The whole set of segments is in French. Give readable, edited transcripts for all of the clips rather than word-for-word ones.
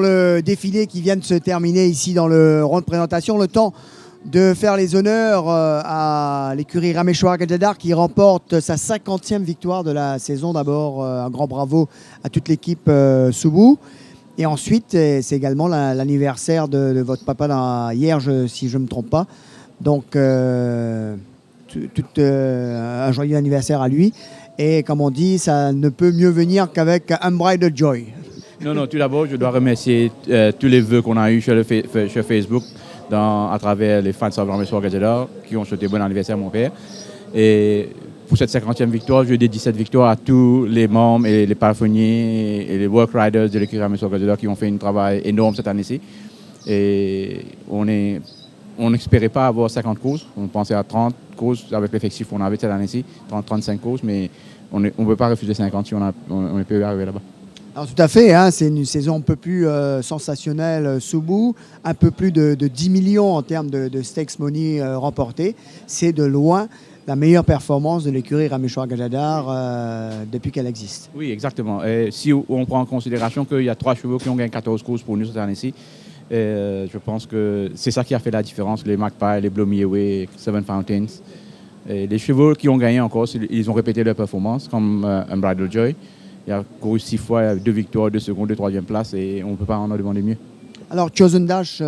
Le défilé qui vient de se terminer ici dans le rond de présentation, le temps de faire les honneurs à l'écurie Raméchoir Gajadar qui remporte sa 50e victoire de la saison. D'abord, un grand bravo à toute l'équipe Soubou. Et ensuite, c'est également l'anniversaire de votre papa hier, si je ne me trompe pas. Donc, un joyeux anniversaire à lui. Et comme on dit, ça ne peut mieux venir qu'avec Unbridled Joy. Non, tout d'abord, je dois remercier tous les vœux qu'on a eus sur Facebook à travers les fans de Raméchoir Gajadar qui ont souhaité bon anniversaire à mon père. Et pour cette 50e victoire, je dédie cette victoire à tous les membres et les paraphoniers et les work riders de l'écurie Raméchoir Gajadar qui ont fait un travail énorme cette année-ci. Et on n'espérait pas avoir 50 courses, on pensait à 30 courses avec l'effectif qu'on avait cette année-ci, 30-35 courses, mais on ne peut pas refuser 50 si on peut arriver là-bas. Alors tout à fait, hein, c'est une saison un peu plus sensationnelle Soubou, un peu plus de 10 millions en termes de stakes money remportés. C'est de loin la meilleure performance de l'écurie Raméchoir Gajadar depuis qu'elle existe. Oui, exactement. Et si on prend en considération qu'il y a 3 chevaux qui ont gagné 14 courses pour nous cette année-ci, je pense que c'est ça qui a fait la différence, les Magpie, les Bloomyaway, Seven Fountains. Et les chevaux qui ont gagné encore, ils ont répété leur performance, comme Unbridled Joy. Il a couru 6 fois, 2 victoires, 2 secondes, 2 troisième place et on ne peut pas en demander mieux. Alors Chosen Dash,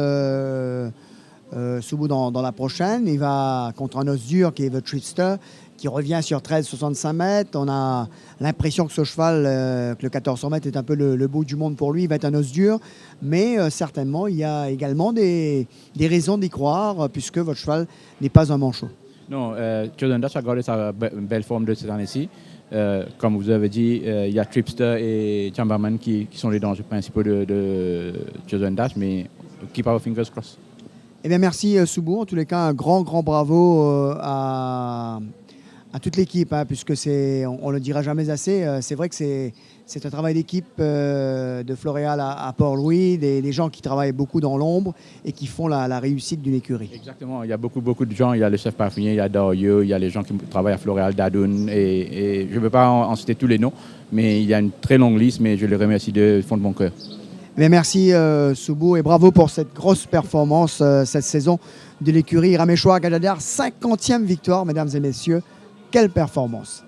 Soubou dans la prochaine, il va contre un os dur qui est The Trickster, qui revient sur 13,65 mètres. On a l'impression que ce cheval, que le 1400 mètres est un peu le bout du monde pour lui, il va être un os dur. Mais certainement, il y a également des raisons d'y croire, puisque votre cheval n'est pas un manchot. Non, Chosen Dash a gardé sa belle forme de cette année-ci. Comme vous avez dit, il y a Tripster et Chamberman qui sont les dangers principaux de Chosen Dash, mais keep our fingers crossed. Eh bien, merci Soubou. En tous les cas, un grand bravo à toute l'équipe, hein, puisque on ne le dira jamais assez. C'est vrai que c'est un travail d'équipe de Floréal à Port-Louis, des gens qui travaillent beaucoup dans l'ombre et qui font la réussite d'une écurie. Exactement, il y a beaucoup de gens. Il y a le chef parfumé, il y a Dario, il y a les gens qui travaillent à Floréal, Dadoun. Et je ne veux pas en citer tous les noms, mais il y a une très longue liste, mais je les remercie du fond de mon cœur. Mais merci Soubou et bravo pour cette grosse performance cette saison de l'écurie Raméchoir Gajadar. 50e victoire, mesdames et messieurs. Quelle performance!